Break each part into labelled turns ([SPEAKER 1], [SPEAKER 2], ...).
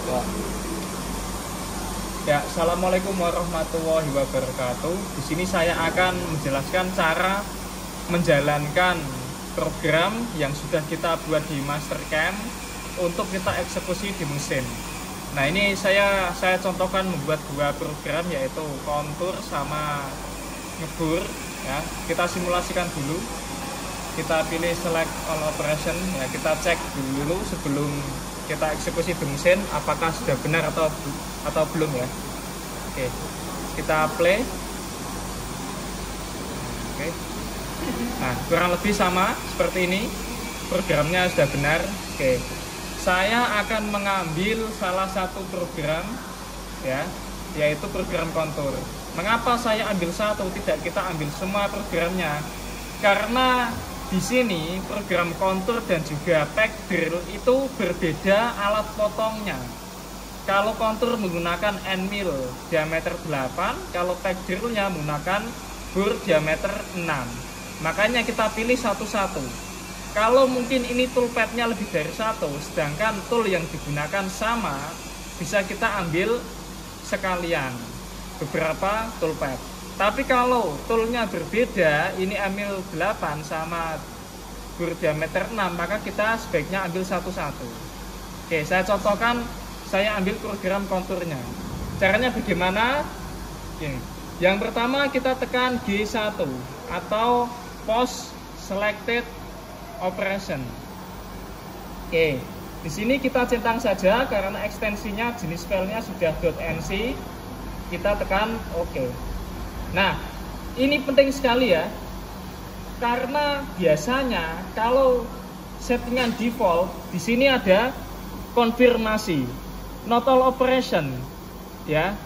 [SPEAKER 1] Ya. Ya, assalamualaikum warahmatullahi wabarakatuh. Di sini saya akan menjelaskan cara menjalankan program yang sudah kita buat di Mastercam untuk kita eksekusi di mesin. Nah, ini saya contohkan membuat dua program, yaitu kontur sama ngebur. Ya, kita simulasikan dulu. Kita pilih select all operation. Ya, kita cek dulu sebelum kita eksekusi di mesin apakah sudah benar atau belum ya. Oke, kita play. Oke. Nah, kurang lebih sama seperti ini. Programnya sudah benar. Oke, saya akan mengambil salah satu program ya, yaitu program kontur. Mengapa saya ambil satu, tidak kita ambil semua programnya? Karena di sini program kontur dan juga pack drill itu berbeda alat potongnya. Kalau kontur menggunakan end mill diameter 8, kalau pack drillnya menggunakan bor diameter 6. Makanya kita pilih satu-satu. Kalau mungkin ini toolpadnya lebih dari satu, sedangkan tool yang digunakan sama, bisa kita ambil sekalian beberapa toolpad. Tapi kalau toolnya berbeda, ini ambil 8 sama bor diameter 6, maka kita sebaiknya ambil satu-satu. Oke, saya contohkan, saya ambil program konturnya. Caranya bagaimana? Oke. Yang pertama kita tekan G1 atau Post Selected Operation. Oke, di sini kita centang saja karena ekstensinya jenis filenya sudah .nc. Kita tekan OK. Nah, ini penting sekali ya, karena biasanya kalau settingan default di sini ada konfirmasi not all operation ya,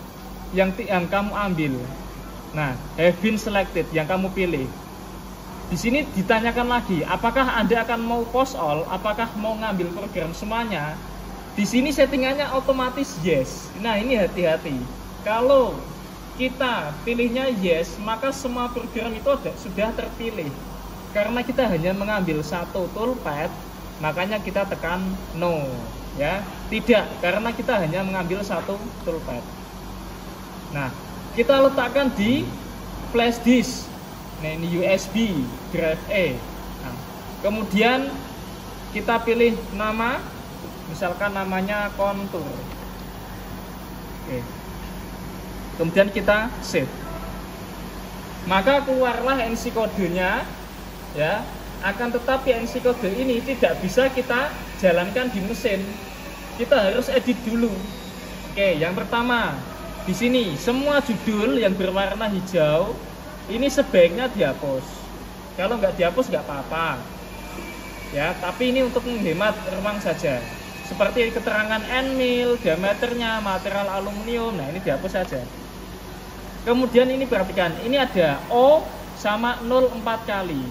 [SPEAKER 1] yang kamu ambil. Nah, have been selected yang kamu pilih. Di sini ditanyakan lagi, apakah Anda akan mau post all, apakah mau ngambil program semuanya? Di sini settingannya otomatis yes. Nah, ini hati-hati. Kalau kita pilihnya yes, maka semua program itu sudah terpilih. Karena kita hanya mengambil satu toolpad, makanya kita tekan no ya. Tidak, karena kita hanya mengambil satu toolpad. Nah, kita letakkan di flash disk. Nah, ini USB drive A. Nah, kemudian kita pilih nama, misalkan namanya kontur. Oke. Kemudian kita save. Maka keluarlah NC kodenya ya. Akan tetapi NC kode ini tidak bisa kita jalankan di mesin. Kita harus edit dulu. Oke, yang pertama di sini semua judul yang berwarna hijau ini sebaiknya dihapus. Kalau nggak dihapus nggak apa-apa. Ya, tapi ini untuk menghemat ruang saja. Seperti keterangan end mill, diameternya, material aluminium. Nah, ini dihapus saja. Kemudian ini perhatikan, ini ada O sama 0 4 kali.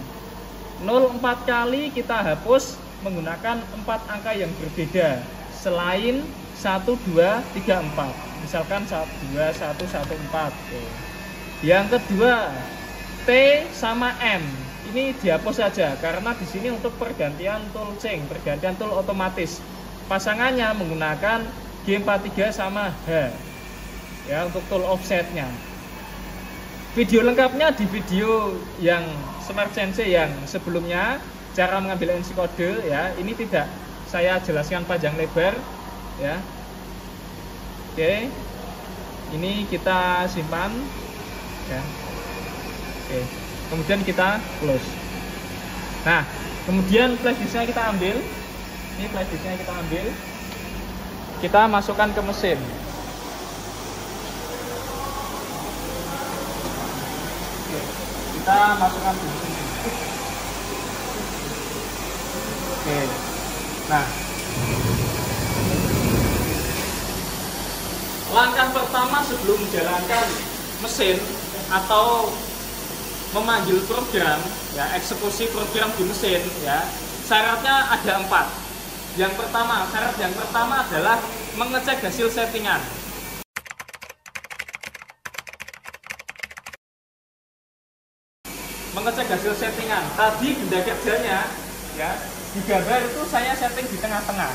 [SPEAKER 1] 0 4 kali kita hapus menggunakan 4 angka yang berbeda selain 1 2 3 4. Misalkan 1 2 1 1 4. Yang kedua, T sama M. Ini dihapus saja karena di sini untuk pergantian tool chain, pergantian tool otomatis. Pasangannya menggunakan G43 sama H. Ya, untuk tool offsetnya. Video lengkapnya di video yang Smart CNC yang sebelumnya, cara mengambil NC kode ya. Ini tidak saya jelaskan panjang lebar ya. Oke. Ini kita simpan ya. Oke. Kemudian kita close. Nah, kemudian flash disknya kita ambil. Ini flash disknya kita ambil. Kita masukkan ke mesin. Kita masukkan di sini. Oke. Nah, langkah pertama sebelum menjalankan mesin atau memanggil program ya, eksekusi program di mesin ya, syaratnya ada 4. Syarat yang pertama adalah mengecek hasil settingan. Mengecek hasil settingan. Tadi benda kerjanya ya, di gambar itu saya setting di tengah-tengah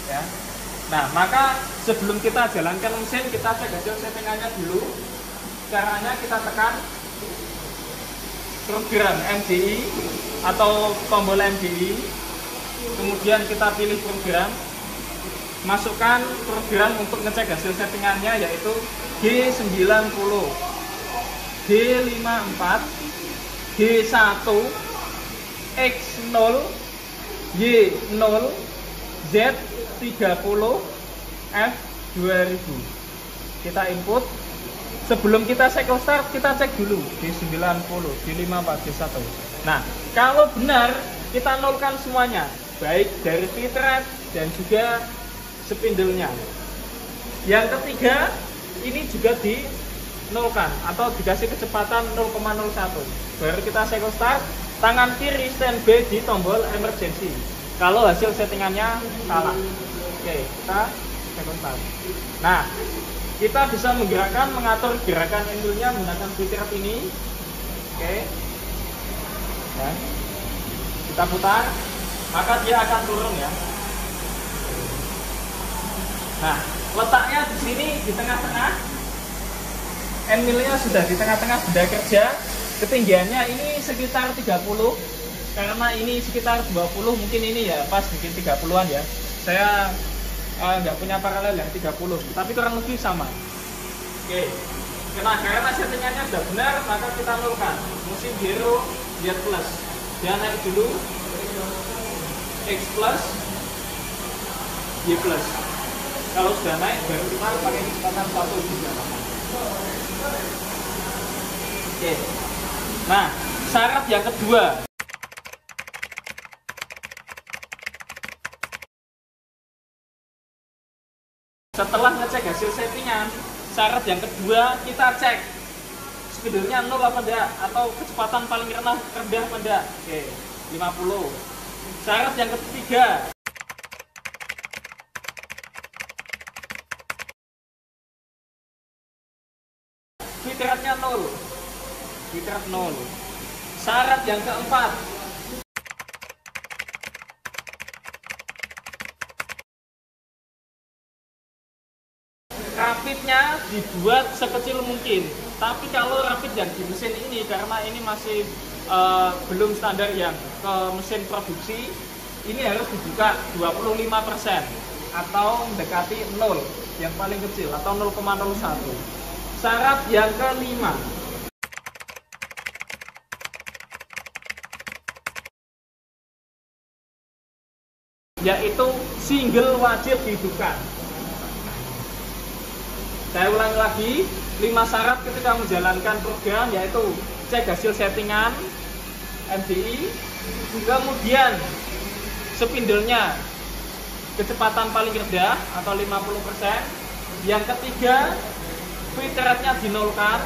[SPEAKER 1] ya. Nah, maka sebelum kita jalankan mesin, kita cek hasil settingannya dulu. Caranya kita tekan program MDI atau tombol MDI, kemudian kita pilih program, masukkan program untuk ngecek hasil settingannya, yaitu G90, G54, G1, X0, Y0, Z30, F2000. Kita input. Sebelum kita cycle start, kita cek dulu G90, G54, G1. Nah, kalau benar, kita nolkan semuanya, baik dari feed-thread dan juga spindle-nya. Yang ketiga, ini juga dinolkan atau dikasih kecepatan 0,01. Baru kita cycle start, tangan kiri standby di tombol emergency kalau hasil settingannya salah. Oke, kita cycle start. Nah, kita bisa mengatur gerakan handle-nya menggunakan feed-thread ini. Oke. Ya. Kita putar, maka dia akan turun ya. Nah, letaknya di sini di tengah-tengah. End mill-nya sudah di tengah-tengah, sudah kerja. Ketinggiannya ini sekitar 30. Karena ini sekitar 20, mungkin ini ya pas bikin 30-an ya. Saya nggak punya paralel yang 30, tapi kurang lebih sama. Oke. Nah, karena settingannya sudah benar, maka kita nolkan. Mesin hero Z plus. Dia naik dulu. X plus, Y plus. Kalau sudah naik, baru kita pakai kecepatan 1 juga. Oke. Nah, syarat yang kedua. Setelah ngecek hasil settingan, syarat yang kedua kita cek spindle-nya 0 apa enggak, atau kecepatan paling rendah apa enggak. Oke, 50. Syarat yang ketiga, feed-thread-nya 0. Feed-thread 0. Syarat yang keempat, rapidnya dibuat sekecil mungkin. Tapi kalau rapid yang di mesin ini, karena ini masih belum standar yang ke mesin produksi, ini harus dibuka 25% atau mendekati 0 yang paling kecil atau 0,01. Syarat yang kelima, yaitu single wajib dihidupkan. Saya ulangi lagi, 5 syarat ketika menjalankan program, yaitu cek hasil settingan MDI, kemudian spindle-nya kecepatan paling rendah atau 50%. Yang ketiga, feed-thread-nya dinolkan.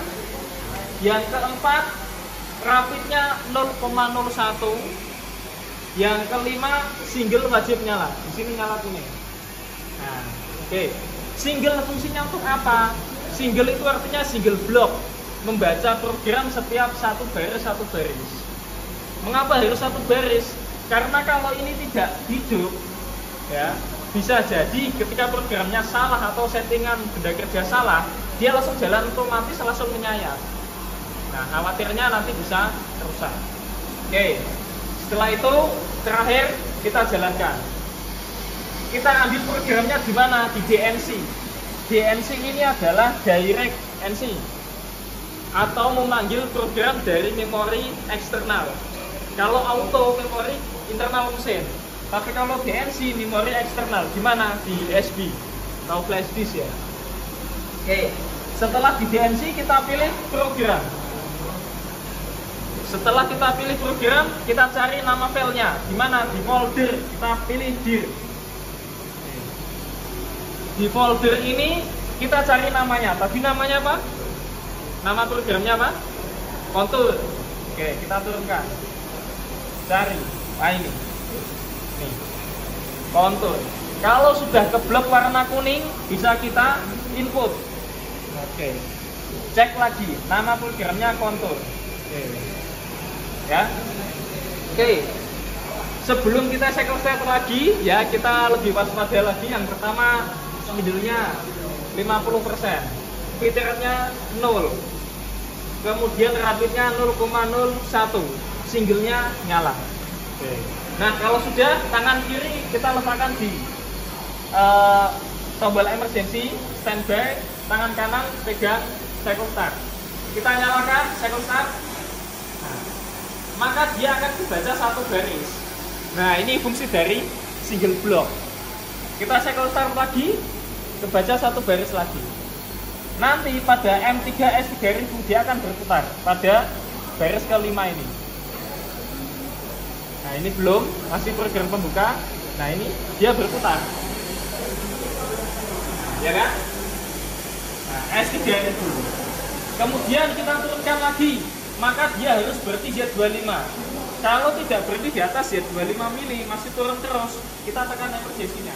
[SPEAKER 1] Yang keempat, rapidnya 0,01. Yang kelima, single wajib nyala. Di sini nyala ini. Nah, oke. Single fungsinya untuk apa? Single itu artinya single block, membaca program setiap satu baris. Mengapa harus satu baris? Karena kalau ini tidak hidup, ya bisa jadi ketika programnya salah atau settingan benda kerja salah, dia langsung jalan otomatis, langsung menyayat. Nah, khawatirnya nanti bisa rusak. Oke, setelah itu terakhir kita jalankan. Kita ambil programnya di mana? Di DNC. DNC ini adalah direct NC atau memanggil program dari memori eksternal. Kalau auto, memori internal mesin. Tapi kalau DNC, memori eksternal. Di mana? Di USB atau flash disk ya. Oke. Setelah di DNC kita pilih program. Setelah kita pilih program, kita cari nama filenya. Di mana? Di folder. Kita pilih dir. Di folder ini kita cari namanya. Tadi namanya apa? Nama programnya apa? Kontur. Oke, kita turunkan. Cari. Nah ini. Nih. Kontur. Kalau sudah keblok warna kuning, bisa kita input. Oke. Cek lagi. Nama programnya kontur. Oke. Ya. Oke. sebelum kita cycle start lagi ya, kita lebih waspada lagi. Yang pertama, spindle-nya 50%, feedernya 0, kemudian rapidnya 0,01, singlenya nyala. Oke. Nah, kalau sudah, tangan kiri kita letakkan di tombol emergency standby, tangan kanan pegang cycle start. Kita nyalakan cycle start, nah, maka dia akan dibaca satu baris. Nah, ini fungsi dari single block. Kita cycle start lagi, kebaca satu baris lagi. Nanti pada M3S3000 dia akan berputar pada baris kelima ini. Nah, ini belum, masih program pembuka. Nah, ini dia berputar, ya kan? Nah, S3 dulu. Kemudian kita turunkan lagi, maka dia harus berhenti Z25. Kalau tidak berhenti di atas Z25 mili, masih turun terus, kita tekan emergency-nya.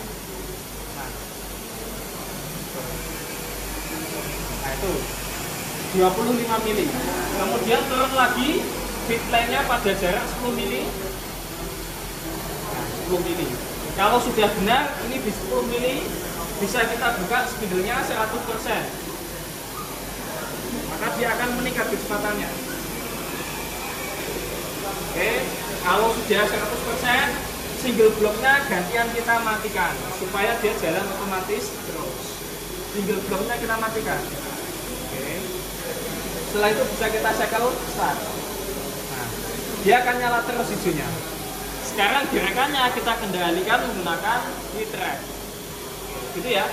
[SPEAKER 1] Nah, itu 25 mili. Kemudian turun lagi, feed line-nya pada jarak 10 mili. Nah, 10 mili. Kalau sudah benar, ini di 10 mili, bisa kita buka spindle-nya 100%. Maka dia akan meningkat kecepatannya. Oke, kalau sudah 100%, single blocknya gantian kita matikan supaya dia jalan otomatis terus. Single blocknya kita matikan. Oke. Setelah itu bisa kita cycle start. Nah, dia akan nyala terus hijaunya. Sekarang gerakannya kita kendalikan menggunakan V-track. Gitu ya.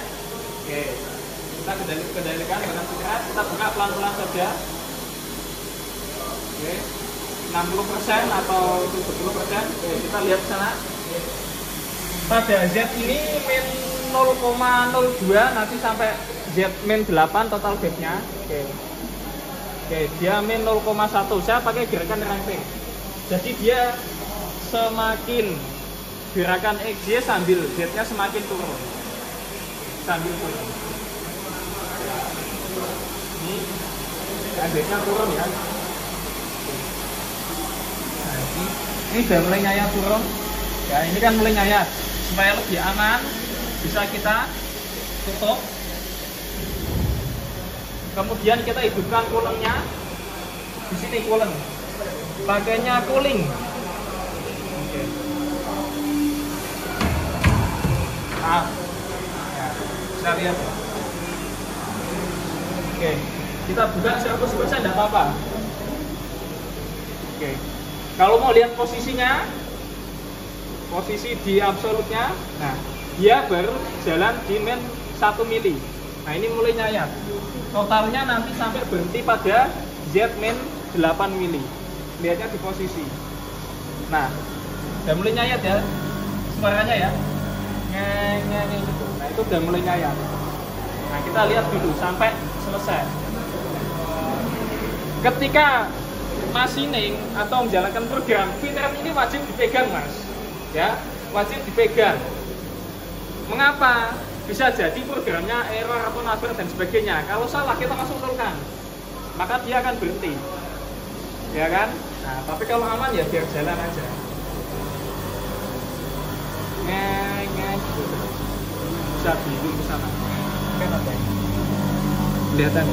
[SPEAKER 1] Oke. Kita kendalikan dengan V-track. Kita buka pelan-pelan saja. Oke. 60% atau 70%. Oke, kita lihat ke sana. Pada Z ini min 0,02, nanti sampai Z min 8 total gapnya. Oke. Oke, dia min 0,1. Saya pakai gerakan ramping. Jadi dia semakin gerakan XY sambil Z-nya semakin turun. Sambil turun. Ini Z-nya turun ya. Nah, ini udah mulai nyayat turun. Ya, ini kan mulai nyayat. Supaya lebih aman, bisa kita tutup. Kemudian kita hidupkan coolernya. Di sini cooler. Pakainya cooling. Oke. Nah, ya, bisa lihat. Oke, kita buka 100%, tidak apa-apa. Oke. Kalau mau lihat posisinya, posisi di absolutnya, nah dia baru jalan di min 1 mili. Nah, ini mulai nyayat. Totalnya nanti sampai berhenti pada Z min 8 mili. Lihatnya di posisi. Nah, udah mulai nyayat ya suaranya ya. Gitu. Nah, itu udah mulai nyayat. Nah, kita lihat dulu sampai selesai. Ketika machining atau menjalankan program, feeder ini wajib dipegang, Mas. Ya, wajib dipegang. Mengapa? Bisa jadi programnya error atau nabrak dan sebagainya. Kalau salah kita langsung turunkan, maka dia akan berhenti, ya kan? Nah, tapi kalau aman ya biar jalan aja. Bisa biru ke sana. Kan apa? Kelihatan.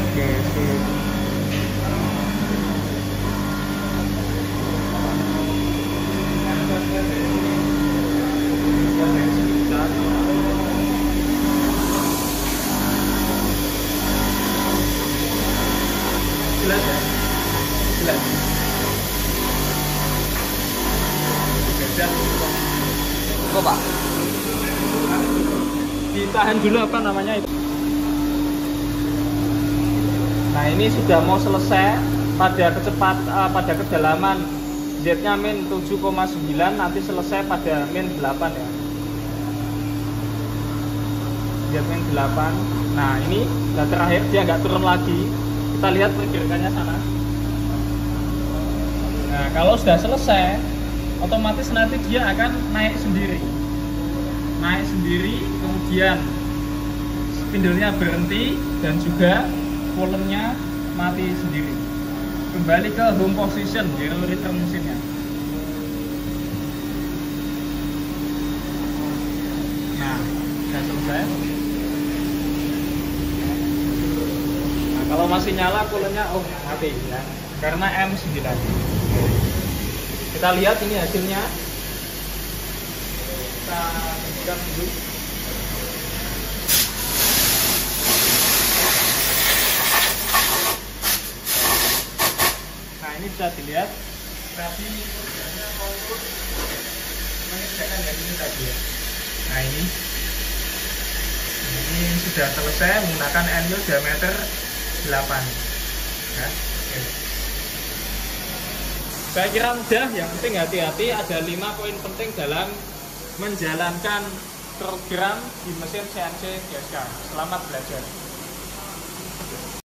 [SPEAKER 1] Oke, sip. Jelas ya? Jelas. Kok Pak? Ditahan dulu apa namanya itu? Nah, ini sudah mau selesai pada kedalaman Z-nya min 7,9, nanti selesai pada min 8 ya. Z min 8. Nah, ini udah terakhir, dia nggak turun lagi. Kita lihat pergerakannya sana. Nah, kalau sudah selesai, otomatis nanti dia akan naik sendiri. Naik sendiri, kemudian spindle-nya berhenti dan juga coolant-nya mati sendiri. Kembali ke home position, zero return mesinnya. Nah, sudah selesai. Nah, kalau masih nyala coolant-nya, oh mati ya, karena M9. Kita lihat ini hasilnya. Kita buka dulu. Nah, ini bisa dilihat tadi programnya maupun mengerjakan yang ini tadi ya. Nah, ini sudah selesai menggunakan NU diameter 8 ya. Oke. Saya kira mudah, yang penting hati-hati. Ada 5 poin penting dalam menjalankan program di mesin CNC GSK. Selamat belajar.